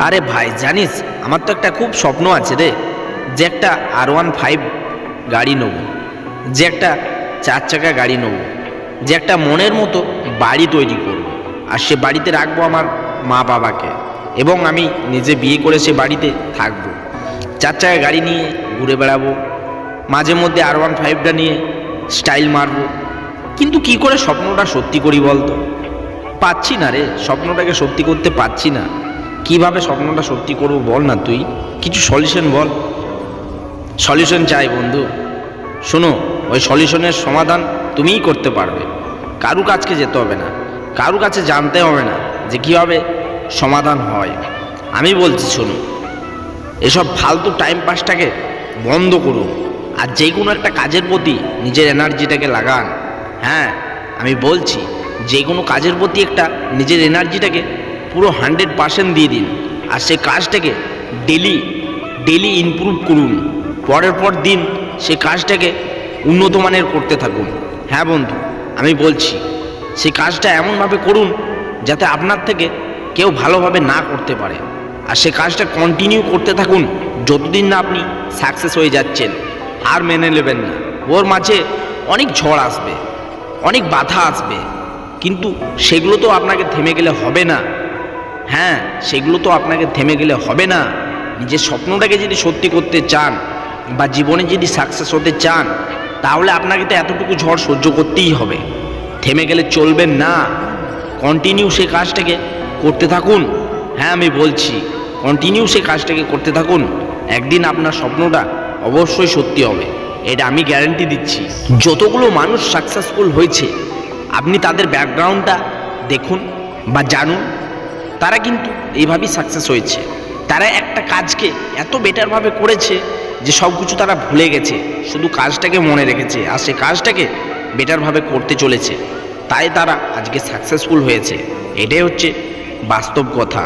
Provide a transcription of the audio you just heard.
আরে ভাই জানিস, আমার তো একটা খুব স্বপ্ন আছে রে, যে একটা R15 গাড়ি নেব, যে একটা 4 চাকা গাড়ি নেব, যে একটা মনের মতো বাড়ি তৈরি করব, আর সে বাড়িতে রাখবো আমার মা বাবাকে, এবং আমি নিজে বিয়ে করে সে বাড়িতে থাকবো। 4 চাকা গাড়ি নিয়ে ঘুরে বেড়াবো, মাঝে মধ্যে R15টা নিয়ে স্টাইল মারবো। কিন্তু কি করে স্বপ্নটা সত্যি করি বলতো? পাচ্ছি না রে, স্বপ্নটাকে সত্যি করতে পারছি না। কিভাবে স্বপ্নটা সত্যি করব বল না, তুই কিছু সলিউশন বল। সলিউশন চাই বন্ধু। শোনো, ওই সলিউশনের সমাধান তুমিই করতে পারবে। কারু কাছকে যেতে হবে না, কারু কাছে জানতে হবে না যে কীভাবে সমাধান হয়। আমি বলছি শোনো, এসব ফালতু টাইম পাসটাকে বন্ধ করুন, আর যে কোনো একটা কাজের প্রতি নিজের এনার্জিটাকে লাগান। হ্যাঁ, আমি বলছি যে কোনো কাজের প্রতি একটা নিজের এনার্জিটাকে পুরো 100% দিয়ে দিন, আর সেই কাজটাকে ডেলি ডেলি ইমপ্রুভ করুন। পরের পর দিন সেই কাজটাকে উন্নত মানের করতে থাকুন। হ্যাঁ বন্ধু, আমি বলছি সেই কাজটা এমনভাবে করুন যাতে আপনার থেকে কেউ ভালোভাবে না করতে পারে, আর সে কাজটা কন্টিনিউ করতে থাকুন যতদিন না আপনি সাকসেস হয়ে যাচ্ছেন। আর মেনে নেবেন না, ওর মাঝে অনেক ঝড় আসবে, অনেক বাধা আসবে, কিন্তু সেগুলো তো আপনাকে থেমে গেলে হবে না। হ্যাঁ, সেগুলো তো আপনাকে থেমে গেলে হবে না। নিজের স্বপ্নটাকে যদি সত্যি করতে চান বা জীবনে যদি সাকসেস হতে চান, তাহলে আপনাকে তো এতটুকু ঝড় সহ্য করতেই হবে। থেমে গেলে চলবেন না, কন্টিনিউ সেই কাজটাকে করতে থাকুন। হ্যাঁ, আমি বলছি কন্টিনিউ সেই কাজটাকে করতে থাকুন। একদিন আপনার স্বপ্নটা অবশ্যই সত্যি হবে, এটা আমি গ্যারান্টি দিচ্ছি। যতগুলো মানুষ সাকসেসফুল হয়েছে, আপনি তাদের ব্যাকগ্রাউন্ডটা দেখুন বা জানুন, তারা কিন্তু এইভাবেই সাকসেস হয়েছে। তারা একটা কাজকে এত বেটারভাবে করেছে যে সব কিছু তারা ভুলে গেছে, শুধু কাজটাকে মনে রেখেছে, আর সে কাজটাকে বেটারভাবে করতে চলেছে। তাই তারা আজকে সাকসেসফুল হয়েছে। এটাই হচ্ছে বাস্তব কথা।